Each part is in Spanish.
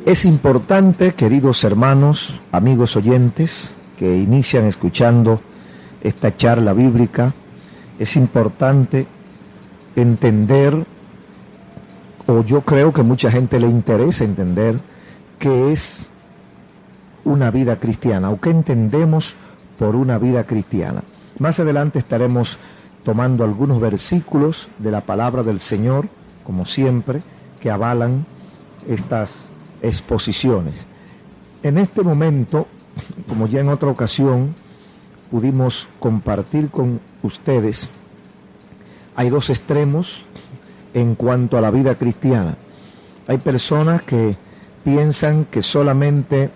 Es importante, queridos hermanos, amigos oyentes, que inician escuchando esta charla bíblica, es importante entender, o yo creo que mucha gente le interesa entender, qué es una vida cristiana, o qué entendemos por una vida cristiana. Más adelante estaremos tomando algunos versículos de la palabra del Señor, como siempre, que avalan estas exposiciones. En este momento, como ya en otra ocasión pudimos compartir con ustedes, hay dos extremos en cuanto a la vida cristiana. Hay personas que piensan que solamente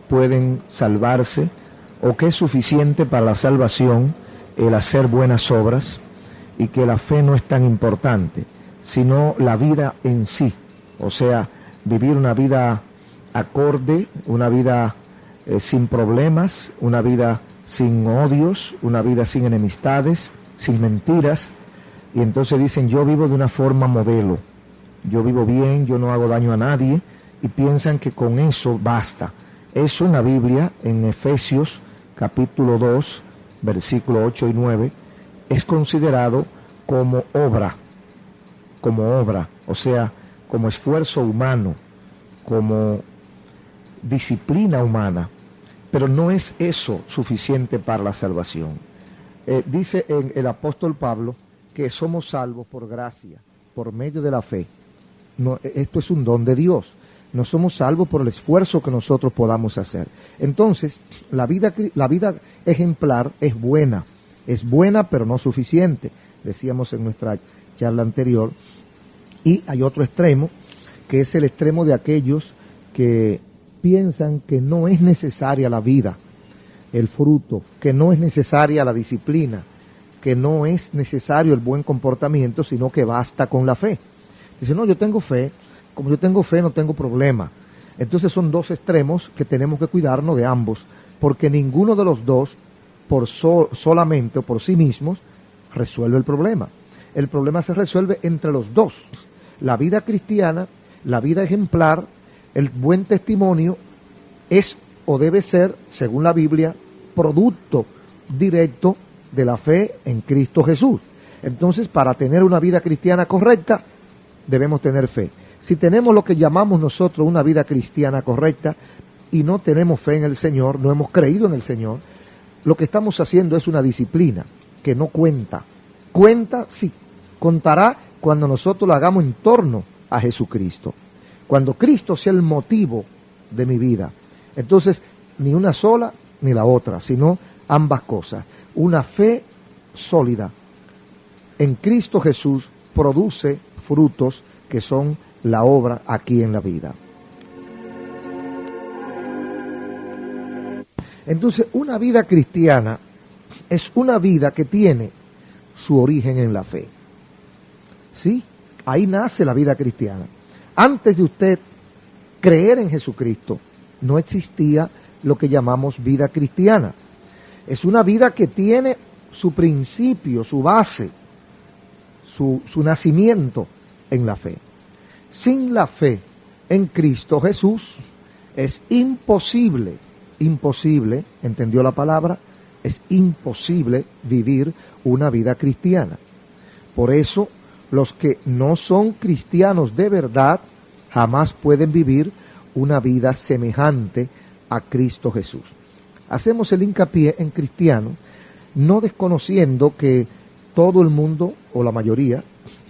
pueden salvarse o que es suficiente para la salvación el hacer buenas obras y que la fe no es tan importante, sino la vida en sí, o sea, vivir una vida acorde, una vida sin problemas, una vida sin odios, una vida sin enemistades, sin mentiras. Y entonces dicen, yo vivo de una forma modelo, yo vivo bien, yo no hago daño a nadie, y piensan que con eso basta. Eso en la Biblia, en Efesios capítulo 2, versículos 8 y 9, es considerado como obra, o sea, como esfuerzo humano, como disciplina humana, pero no es eso suficiente para la salvación. Dice el apóstol Pablo que somos salvos por gracia, por medio de la fe. No, esto es un don de Dios. No somos salvos por el esfuerzo que nosotros podamos hacer. Entonces, la vida ejemplar es buena pero no suficiente, decíamos en nuestra charla anterior. Y hay otro extremo, que es el extremo de aquellos que piensan que no es necesaria la vida, el fruto, que no es necesaria la disciplina, que no es necesario el buen comportamiento, sino que basta con la fe. Dice, no, yo tengo fe, como yo tengo fe no tengo problema. Entonces son dos extremos que tenemos que cuidarnos de ambos, porque ninguno de los dos, solamente o por sí mismos, resuelve el problema. El problema se resuelve entre los dos. La vida cristiana, la vida ejemplar, el buen testimonio es o debe ser, según la Biblia, producto directo de la fe en Cristo Jesús. Entonces, para tener una vida cristiana correcta, debemos tener fe. Si tenemos lo que llamamos nosotros una vida cristiana correcta y no tenemos fe en el Señor, no hemos creído en el Señor, lo que estamos haciendo es una disciplina que no cuenta. Cuenta, sí, contará cuando nosotros lo hagamos en torno a Jesucristo. Cuando Cristo sea el motivo de mi vida. Entonces, ni una sola ni la otra, sino ambas cosas. Una fe sólida en Cristo Jesús produce frutos que son la obra aquí en la vida. Entonces, una vida cristiana es una vida que tiene su origen en la fe. ¿Sí? Ahí nace la vida cristiana. Antes de usted creer en Jesucristo, no existía lo que llamamos vida cristiana. Es una vida que tiene su principio, su base, su nacimiento en la fe. Sin la fe en Cristo Jesús es imposible, ¿entendió la palabra? Es imposible vivir una vida cristiana. Por eso, los que no son cristianos de verdad jamás pueden vivir una vida semejante a Cristo Jesús. Hacemos el hincapié en cristiano, no desconociendo que todo el mundo, o la mayoría,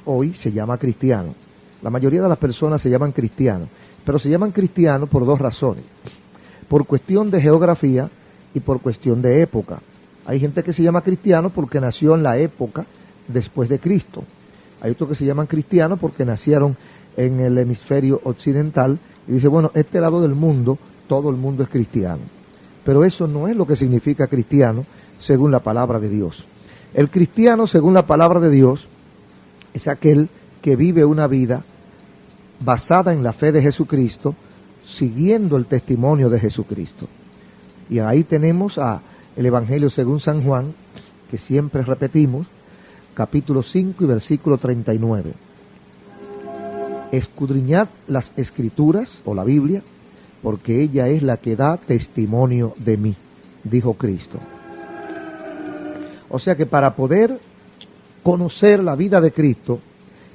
hoy se llama cristiano. La mayoría de las personas se llaman cristianos, pero se llaman cristianos por dos razones. Por cuestión de geografía y por cuestión de época. Hay gente que se llama cristiano porque nació en la época después de Cristo. Hay otros que se llaman cristianos porque nacieron en el hemisferio occidental y dice, bueno, este lado del mundo, todo el mundo es cristiano. Pero eso no es lo que significa cristiano según la palabra de Dios. El cristiano, según la palabra de Dios, es aquel que vive una vida basada en la fe de Jesucristo, siguiendo el testimonio de Jesucristo. Y ahí tenemos el Evangelio según San Juan, que siempre repetimos, capítulo 5 y versículo 39. Escudriñad las Escrituras, o la Biblia, porque ella es la que da testimonio de mí, dijo Cristo. O sea que para poder conocer la vida de Cristo,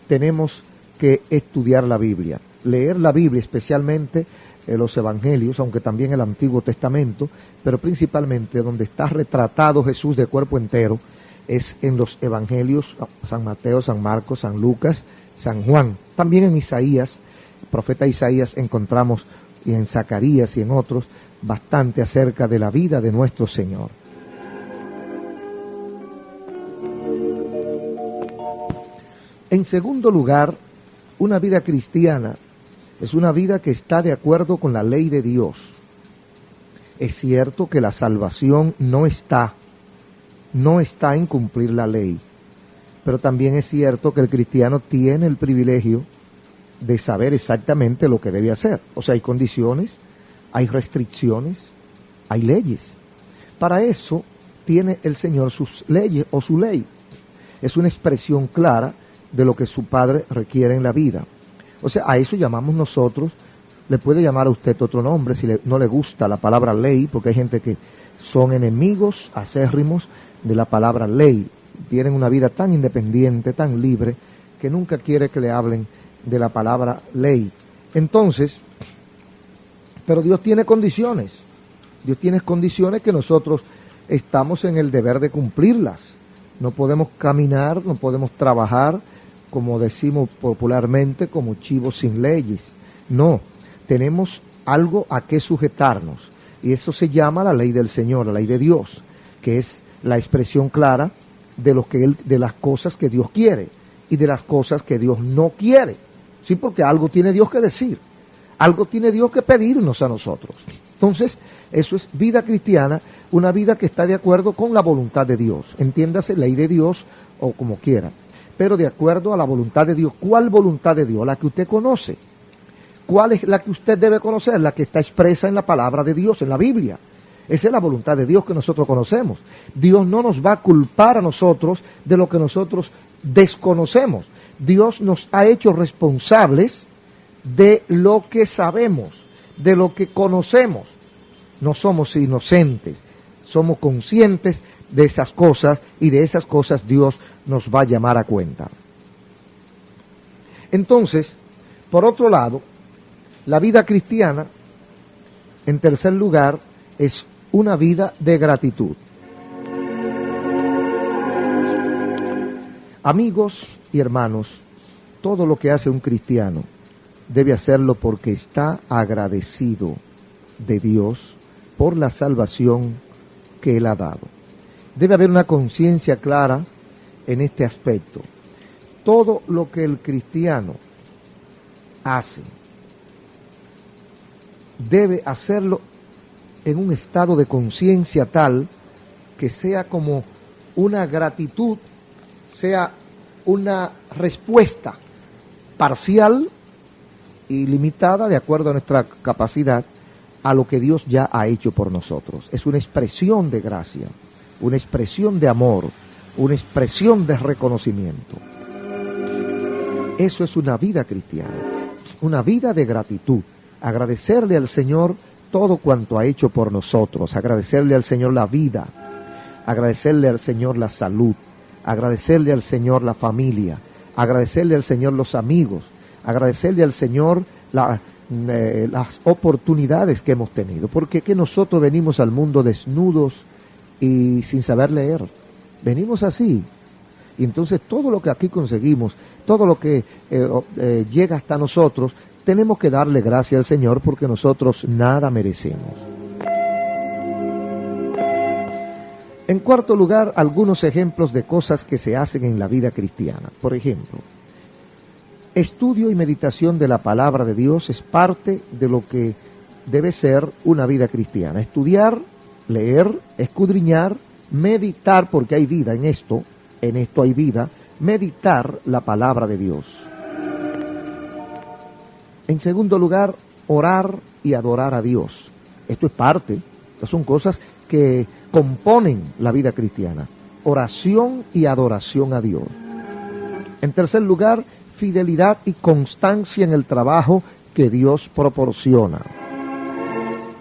tenemos que estudiar la Biblia, leer la Biblia, especialmente los evangelios, aunque también el Antiguo Testamento, pero principalmente donde está retratado Jesús de cuerpo entero, es en los evangelios, San Mateo, San Marcos, San Lucas, San Juan. También en Isaías, el profeta Isaías, encontramos, y en Zacarías y en otros, bastante acerca de la vida de nuestro Señor. En segundo lugar, una vida cristiana es una vida que está de acuerdo con la ley de Dios. Es cierto que la salvación no está en cumplir la ley, pero también es cierto que el cristiano tiene el privilegio de saber exactamente lo que debe hacer. O sea, hay condiciones, hay restricciones, hay leyes. Para eso tiene el Señor sus leyes o su ley. Es una expresión clara de lo que su Padre requiere en la vida. O sea, a eso llamamos nosotros, le puede llamar a usted otro nombre si no le gusta la palabra ley, porque hay gente que son enemigos acérrimos de la palabra ley, tienen una vida tan independiente, tan libre, que nunca quiere que le hablen de la palabra ley. Entonces, pero Dios tiene condiciones que nosotros estamos en el deber de cumplirlas. No podemos caminar, no podemos trabajar, como decimos popularmente, como chivos sin leyes. No, tenemos algo a qué sujetarnos, y eso se llama la ley del Señor, la ley de Dios, que es la expresión clara de las cosas que Dios quiere y de las cosas que Dios no quiere. Sí, porque algo tiene Dios que decir, algo tiene Dios que pedirnos a nosotros. Entonces, eso es vida cristiana, una vida que está de acuerdo con la voluntad de Dios. Entiéndase, ley de Dios o como quiera, pero de acuerdo a la voluntad de Dios. ¿Cuál voluntad de Dios? La que usted conoce. ¿Cuál es la que usted debe conocer? La que está expresa en la palabra de Dios, en la Biblia. Esa es la voluntad de Dios que nosotros conocemos. Dios no nos va a culpar a nosotros de lo que nosotros desconocemos. Dios nos ha hecho responsables de lo que sabemos, de lo que conocemos. No somos inocentes, somos conscientes de esas cosas, y de esas cosas Dios nos va a llamar a cuenta. Entonces, por otro lado, la vida cristiana, en tercer lugar, es una vida de gratitud. Amigos y hermanos, todo lo que hace un cristiano debe hacerlo porque está agradecido de Dios por la salvación que Él ha dado. Debe haber una conciencia clara en este aspecto. Todo lo que el cristiano hace, debe hacerlo en un estado de conciencia tal que sea como una gratitud, sea una respuesta parcial y limitada de acuerdo a nuestra capacidad a lo que Dios ya ha hecho por nosotros. Es una expresión de gracia, una expresión de amor, una expresión de reconocimiento. Eso es una vida cristiana, una vida de gratitud, agradecerle al Señor todo cuanto ha hecho por nosotros, agradecerle al Señor la vida, agradecerle al Señor la salud, agradecerle al Señor la familia, agradecerle al Señor los amigos, agradecerle al Señor las oportunidades que hemos tenido, porque que nosotros venimos al mundo desnudos y sin saber leer, venimos así, y entonces todo lo que aquí conseguimos, todo lo que llega hasta nosotros, tenemos que darle gracias al Señor porque nosotros nada merecemos. En cuarto lugar, algunos ejemplos de cosas que se hacen en la vida cristiana. Por ejemplo, estudio y meditación de la palabra de Dios es parte de lo que debe ser una vida cristiana. Estudiar, leer, escudriñar, meditar, porque hay vida en esto hay vida, meditar la palabra de Dios. En segundo lugar, orar y adorar a Dios. Esto es parte, estas son cosas que componen la vida cristiana. Oración y adoración a Dios. En tercer lugar, fidelidad y constancia en el trabajo que Dios proporciona.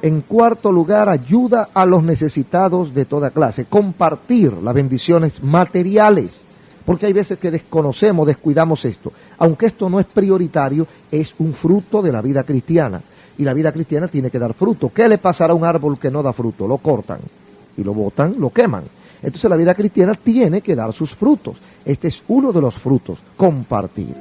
En cuarto lugar, ayuda a los necesitados de toda clase. Compartir las bendiciones materiales. Porque hay veces que desconocemos, descuidamos esto. Aunque esto no es prioritario, es un fruto de la vida cristiana. Y la vida cristiana tiene que dar fruto. ¿Qué le pasará a un árbol que no da fruto? Lo cortan y lo botan, lo queman. Entonces la vida cristiana tiene que dar sus frutos. Este es uno de los frutos, compartir.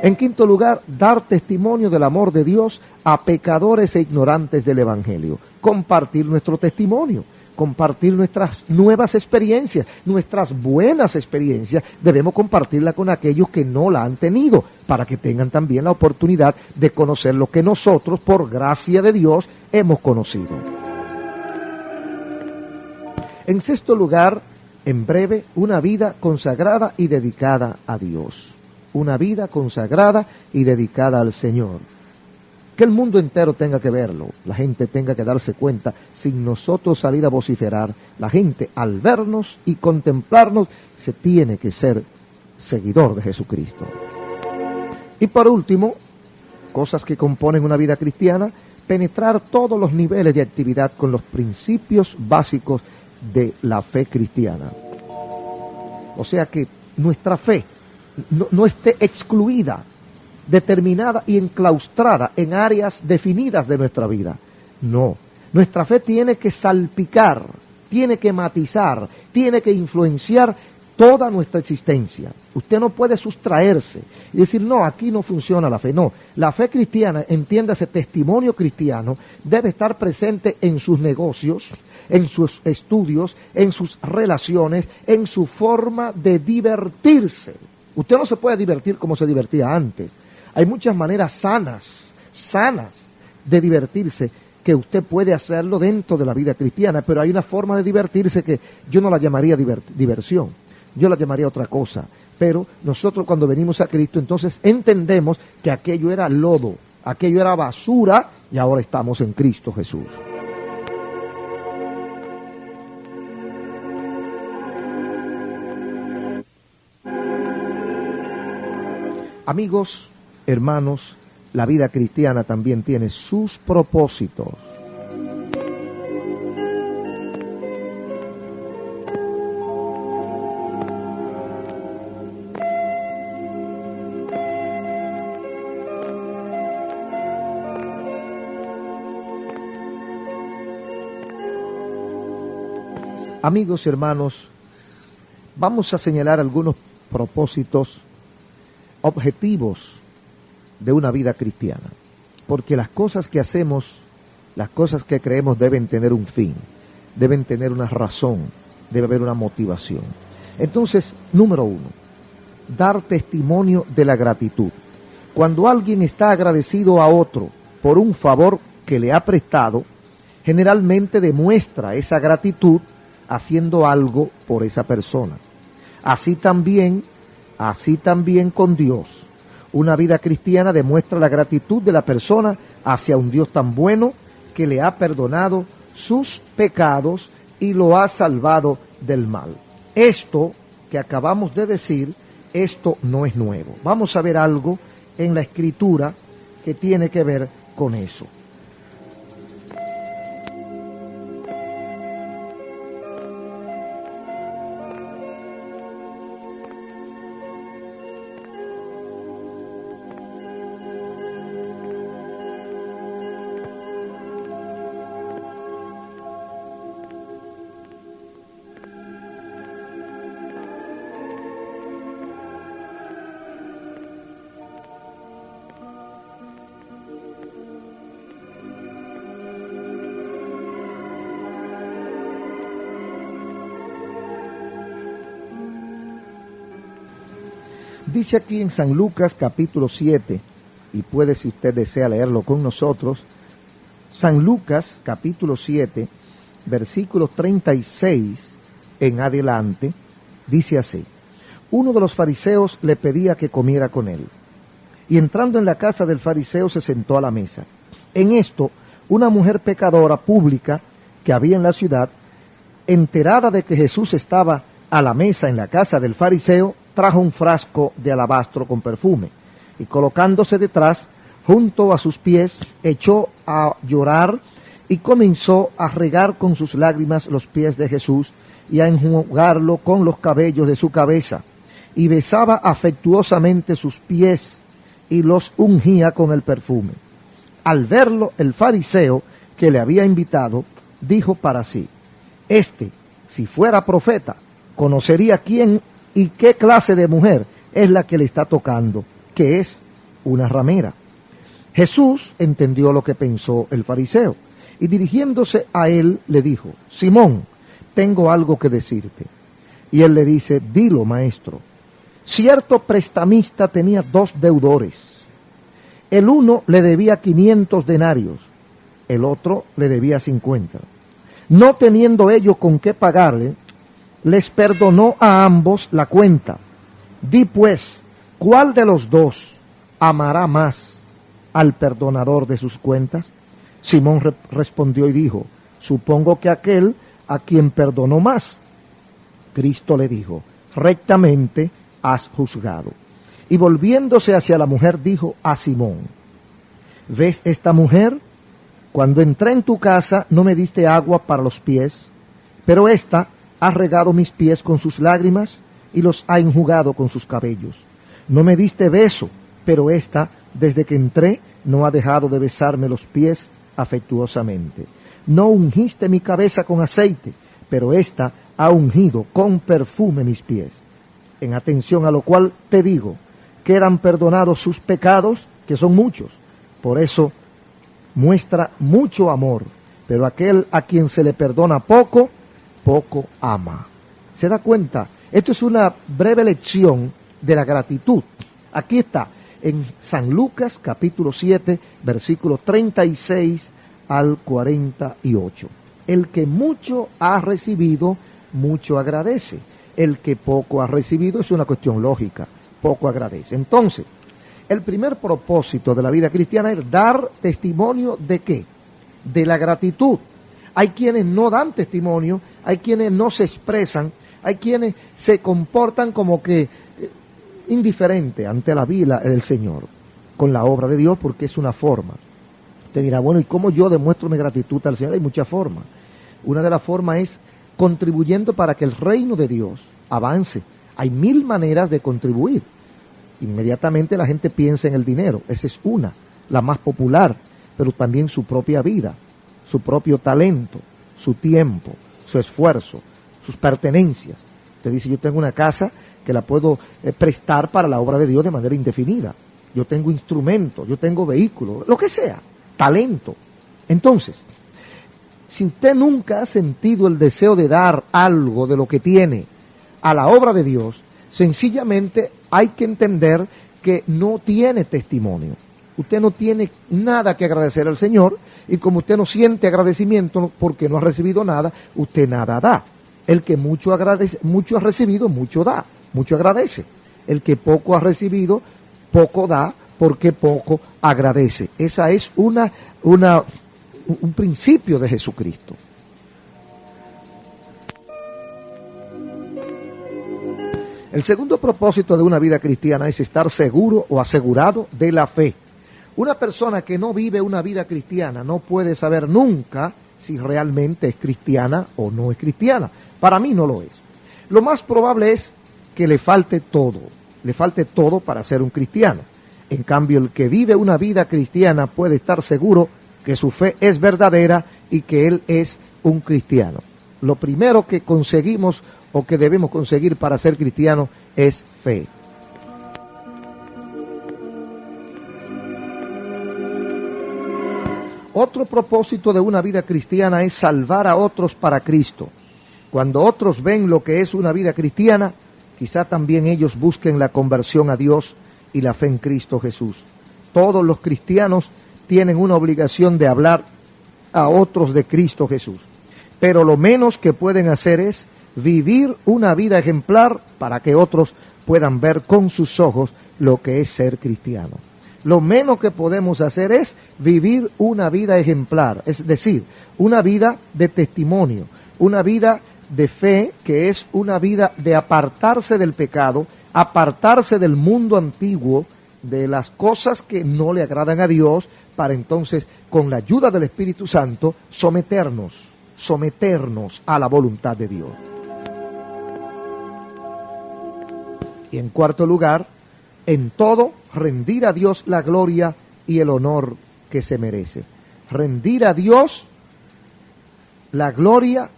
En quinto lugar, dar testimonio del amor de Dios a pecadores e ignorantes del Evangelio. Compartir nuestro testimonio, compartir nuestras nuevas experiencias, nuestras buenas experiencias. Debemos compartirla con aquellos que no la han tenido, para que tengan también la oportunidad de conocer lo que nosotros, por gracia de Dios, hemos conocido. En sexto lugar, en breve, una vida consagrada y dedicada a Dios. Una vida consagrada y dedicada al Señor. Que el mundo entero tenga que verlo, la gente tenga que darse cuenta, sin nosotros salir a vociferar. La gente, al vernos y contemplarnos, se tiene que ser seguidor de Jesucristo. Y por último, cosas que componen una vida cristiana, penetrar todos los niveles de actividad con los principios básicos de la fe cristiana. O sea que nuestra fe no esté excluida, determinada y enclaustrada en áreas definidas de nuestra vida. No, nuestra fe tiene que salpicar, tiene que matizar, tiene que influenciar toda nuestra existencia. Usted no puede sustraerse y decir, no, aquí no funciona la fe. No, la fe cristiana, entiéndase, testimonio cristiano, debe estar presente en sus negocios, en sus estudios, en sus relaciones, en su forma de divertirse. Usted no se puede divertir como se divertía antes. Hay muchas maneras sanas de divertirse, que usted puede hacerlo dentro de la vida cristiana, pero hay una forma de divertirse que yo no la llamaría diversión, yo la llamaría otra cosa. Pero nosotros cuando venimos a Cristo, entonces entendemos que aquello era lodo, aquello era basura, y ahora estamos en Cristo Jesús. Amigos, hermanos, la vida cristiana también tiene sus propósitos. Amigos y hermanos, vamos a señalar algunos propósitos, objetivos de una vida cristiana, porque las cosas que hacemos, las cosas que creemos deben tener un fin, deben tener una razón, debe haber una motivación. Entonces, número 1, dar testimonio de la gratitud. Cuando alguien está agradecido a otro por un favor que le ha prestado, generalmente demuestra esa gratitud haciendo algo por esa persona. Así también con Dios. Una vida cristiana demuestra la gratitud de la persona hacia un Dios tan bueno que le ha perdonado sus pecados y lo ha salvado del mal. Esto que acabamos de decir, esto no es nuevo. Vamos a ver algo en la Escritura que tiene que ver con eso. Dice aquí en San Lucas capítulo 7, y puede, si usted desea, leerlo con nosotros. San Lucas capítulo 7, versículos 36 en adelante, dice así: uno de los fariseos le pedía que comiera con él, y entrando en la casa del fariseo se sentó a la mesa. En esto, una mujer pecadora pública que había en la ciudad, enterada de que Jesús estaba a la mesa en la casa del fariseo, trajo un frasco de alabastro con perfume, y colocándose detrás, junto a sus pies, echó a llorar y comenzó a regar con sus lágrimas los pies de Jesús y a enjugarlo con los cabellos de su cabeza, y besaba afectuosamente sus pies y los ungía con el perfume. Al verlo, el fariseo que le había invitado dijo para sí: este, si fuera profeta, conocería quién y qué clase de mujer es la que le está tocando, que es una ramera. Jesús entendió lo que pensó el fariseo, y dirigiéndose a él le dijo: Simón, tengo algo que decirte. Y él le dice: dilo, maestro. Cierto prestamista tenía 2 deudores. El uno le debía 500 denarios, el otro le debía 50. No teniendo ellos con qué pagarle, les perdonó a ambos la cuenta. Di pues, ¿cuál de los 2 amará más al perdonador de sus cuentas? Simón respondió y dijo: supongo que aquel a quien perdonó más. Cristo le dijo: rectamente has juzgado. Y volviéndose hacia la mujer dijo a Simón: ¿ves esta mujer? Cuando entré en tu casa no me diste agua para los pies, pero ésta ha regado mis pies con sus lágrimas y los ha enjugado con sus cabellos. No me diste beso, pero ésta, desde que entré, no ha dejado de besarme los pies afectuosamente. No ungiste mi cabeza con aceite, pero ésta ha ungido con perfume mis pies. En atención a lo cual te digo, quedan perdonados sus pecados, que son muchos. Por eso muestra mucho amor, pero aquel a quien se le perdona poco, poco ama. ¿Se da cuenta? Esto es una breve lección de la gratitud. Aquí está, en San Lucas capítulo 7, versículos 36 al 48. El que mucho ha recibido, mucho agradece. El que poco ha recibido es una cuestión lógica, poco agradece. Entonces, el primer propósito de la vida cristiana es dar testimonio ¿de qué? De la gratitud. Hay quienes no dan testimonio, hay quienes no se expresan, hay quienes se comportan como que indiferente ante la vida del Señor, con la obra de Dios, porque es una forma. Usted dirá, bueno, ¿y cómo yo demuestro mi gratitud al Señor? Hay muchas formas. Una de las formas es contribuyendo para que el reino de Dios avance. Hay 1000 maneras de contribuir. Inmediatamente la gente piensa en el dinero. Esa es una, la más popular, pero también su propia vida, su propio talento, su tiempo, su esfuerzo, sus pertenencias. Usted dice, yo tengo una casa que la puedo prestar para la obra de Dios de manera indefinida. Yo tengo instrumentos, yo tengo vehículos, lo que sea, talento. Entonces, si usted nunca ha sentido el deseo de dar algo de lo que tiene a la obra de Dios, sencillamente hay que entender que no tiene testimonio. Usted no tiene nada que agradecer al Señor, y como usted no siente agradecimiento porque no ha recibido nada, usted nada da. El que mucho agradece, mucho ha recibido, mucho da, mucho agradece. El que poco ha recibido, poco da, porque poco agradece. Esa es un principio de Jesucristo. El segundo propósito de una vida cristiana es estar seguro o asegurado de la fe. Una persona que no vive una vida cristiana no puede saber nunca si realmente es cristiana o no es cristiana. Para mí no lo es. Lo más probable es que le falte todo para ser un cristiano. En cambio, el que vive una vida cristiana puede estar seguro que su fe es verdadera y que él es un cristiano. Lo primero que conseguimos o que debemos conseguir para ser cristianos es fe. Otro propósito de una vida cristiana es salvar a otros para Cristo. Cuando otros ven lo que es una vida cristiana, quizá también ellos busquen la conversión a Dios y la fe en Cristo Jesús. Todos los cristianos tienen una obligación de hablar a otros de Cristo Jesús. Pero lo menos que pueden hacer es vivir una vida ejemplar para que otros puedan ver con sus ojos lo que es ser cristiano. Lo menos que podemos hacer es vivir una vida ejemplar, es decir, una vida de testimonio, una vida de fe, que es una vida de apartarse del pecado, apartarse del mundo antiguo de las cosas que no le agradan a Dios, para entonces, con la ayuda del Espíritu Santo, someternos a la voluntad de Dios. Y en cuarto lugar, en todo, rendir a Dios la gloria y el honor que se merece. Rendir a Dios la gloria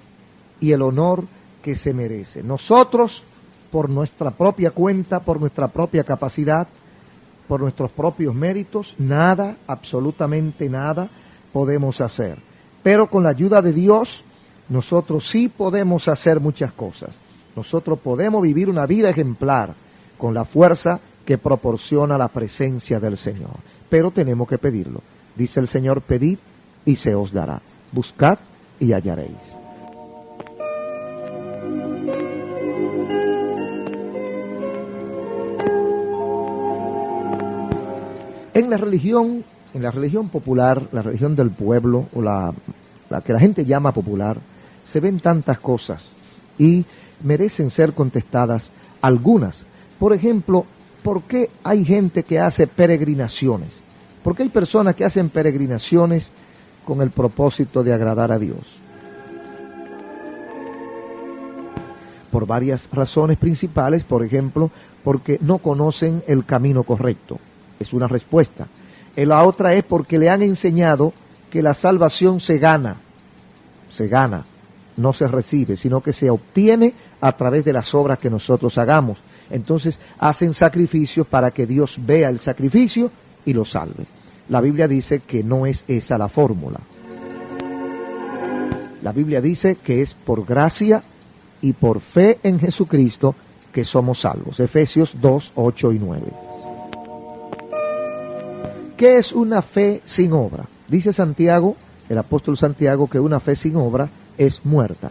y el honor que se merece. Nosotros, por nuestra propia cuenta, por nuestra propia capacidad, por nuestros propios méritos, nada, absolutamente nada, podemos hacer. Pero con la ayuda de Dios, nosotros sí podemos hacer muchas cosas. Nosotros podemos vivir una vida ejemplar con la fuerza que proporciona la presencia del Señor. Pero tenemos que pedirlo. Dice el Señor, pedid y se os dará. Buscad y hallaréis. En la religión popular, la religión del pueblo, o la que la gente llama popular, se ven tantas cosas y merecen ser contestadas algunas. Por ejemplo, ¿por qué hay gente que hace peregrinaciones? ¿Por qué hay personas que hacen peregrinaciones con el propósito de agradar a Dios? Por varias razones principales. Por ejemplo, porque no conocen el camino correcto. Es una respuesta. La otra es porque le han enseñado que la salvación se gana, no se recibe, sino que se obtiene a través de las obras que nosotros hagamos. Entonces hacen sacrificios para que Dios vea el sacrificio y lo salve. La Biblia dice que no es esa la fórmula. La Biblia dice que es por gracia y por fe en Jesucristo que somos salvos. Efesios 2, 8 y 9. ¿Qué es una fe sin obra? Dice Santiago, el apóstol Santiago, que una fe sin obra es muerta.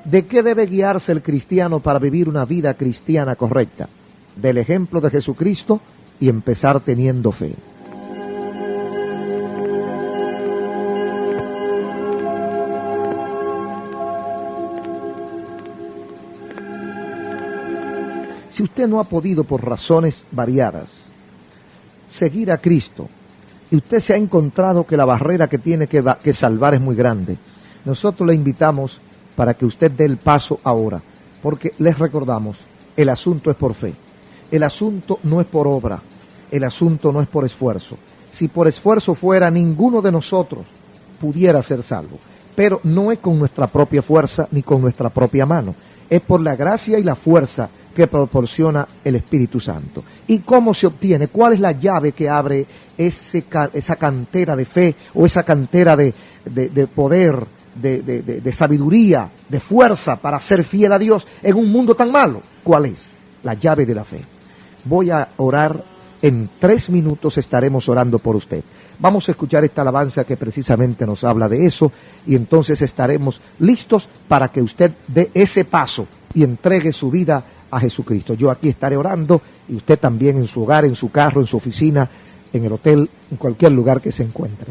¿De qué debe guiarse el cristiano para vivir una vida cristiana correcta? Del ejemplo de Jesucristo y empezar teniendo fe. Si usted no ha podido, por razones variadas, seguir a Cristo, y usted se ha encontrado que la barrera que tiene que salvar es muy grande, nosotros le invitamos para que usted dé el paso ahora, porque les recordamos, el asunto es por fe, el asunto no es por obra, el asunto no es por esfuerzo. Si por esfuerzo fuera, ninguno de nosotros pudiera ser salvo, pero no es con nuestra propia fuerza ni con nuestra propia mano, es por la gracia y la fuerza que proporciona el Espíritu Santo. ¿Y cómo se obtiene? ¿Cuál es la llave que abre esa cantera de fe o esa cantera de poder, de sabiduría, de fuerza para ser fiel a Dios en un mundo tan malo? ¿Cuál es? La llave de la fe. Voy a orar, en 3 minutos estaremos orando por usted. Vamos a escuchar esta alabanza que precisamente nos habla de eso y entonces estaremos listos para que usted dé ese paso y entregue su vida a Jesucristo. Yo aquí estaré orando y usted también en su hogar, en su carro, en su oficina, en el hotel, en cualquier lugar que se encuentre.